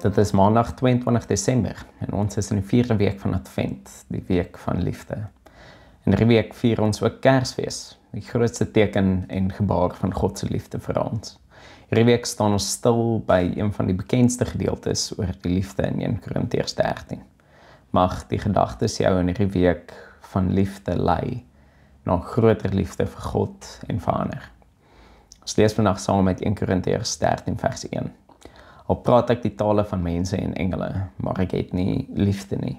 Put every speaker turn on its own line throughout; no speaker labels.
Dit is maandag 22 Desember en ons is in die 4de week van Advent, die week van liefde. In hierdie week vier ons ook Kersfees, die grootste teken en gebaar van God se liefde vir ons. Hierdie week staan ons stil by een van die bekendste gedeeltes oor die liefde in 1 Korintiërs 13. Mag die gedagtes jou in hierdie week van liefde lei na groter liefde vir God en vir ander. Ons lees vandag saam met 1 Korintiërs 13 vers 1. Al praat ek die tale van mense en engele, maar ek het nie liefde nie.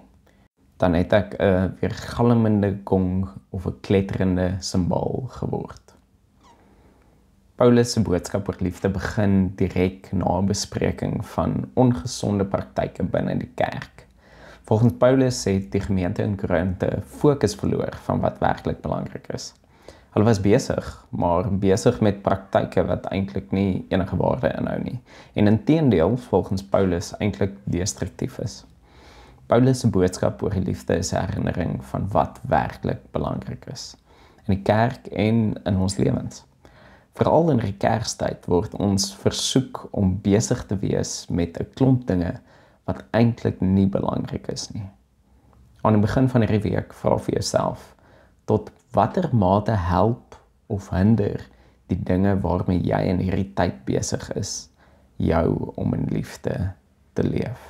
Dan het ek 'n weergalmende gong of 'n kletterende simbaal geword. Paulus se boodskap oor liefde begin direk na 'n bespreking van ongesonde praktyke binne die kerk. Volgens Paulus het die gemeente in Korinthe fokus verloor van wat werklik belangrik is. Hulle was besig met praktyke wat eintlik nie enige waarde inhou nie. En inteendeel, volgens Paulus, eintlik destruktief is. Paulus se boodskap oor die liefde is 'n herinnering van wat werklik belangrik is. In die kerk en in ons lewens. Veral in die Kerstyd word ons versoek om besig te wees met 'n klomp dinge wat eintlik nie belangrik is nie. Aan die begin van hierdie week vra vir jouself, tot watter mate help of hinder die dinge waarmee jy in hierdie tyd besig is, jou om in liefde te leef.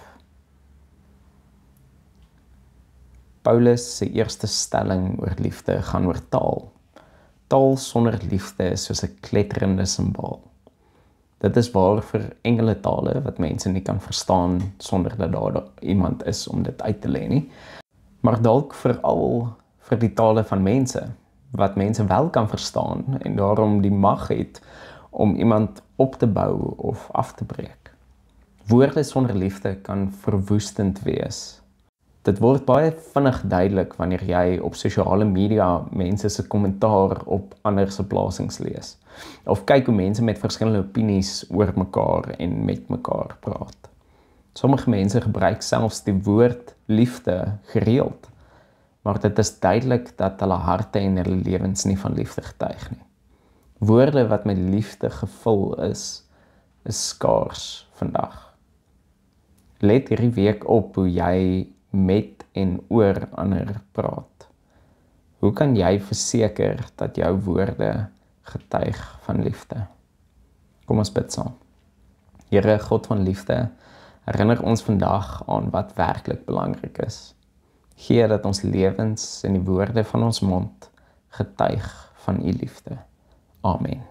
Paulus se eerste stelling oor liefde gaan oor taal. Taal sonder liefde is soos 'n kletterende simbaal. Dit is waar vir enkele tale wat mense nie kan verstaan sonder dat daar iemand is om dit uit te lê nie, maar dalk veral vir die tale van mense, wat mense wel kan verstaan en daarom die mag het om iemand op te bou of af te breek. Woorde sonder liefde kan verwoestend wees. Dit word baie vinnig duidelik wanneer jy op sosiale media mense se kommentaar op ander se plasings lees, of kyk hoe mense met verskillende opinies oor mekaar en met mekaar praat. Sommige mense gebruik selfs die woord liefde gereeld, maar dit is duidelik dat hulle harte en hulle lewens nie van liefde getuig nie. Woorde wat met liefde gevul is skaars vandag. Let hierdie week op hoe jy met en oor ander praat. Hoe kan jy verseker dat jou woorde getuig van liefde? Kom ons bid saam. Here God van liefde, herinner ons vandag aan wat werklik belangrik is. Gee dat ons lewens en die woorde van ons mond getuig van u liefde. Amen.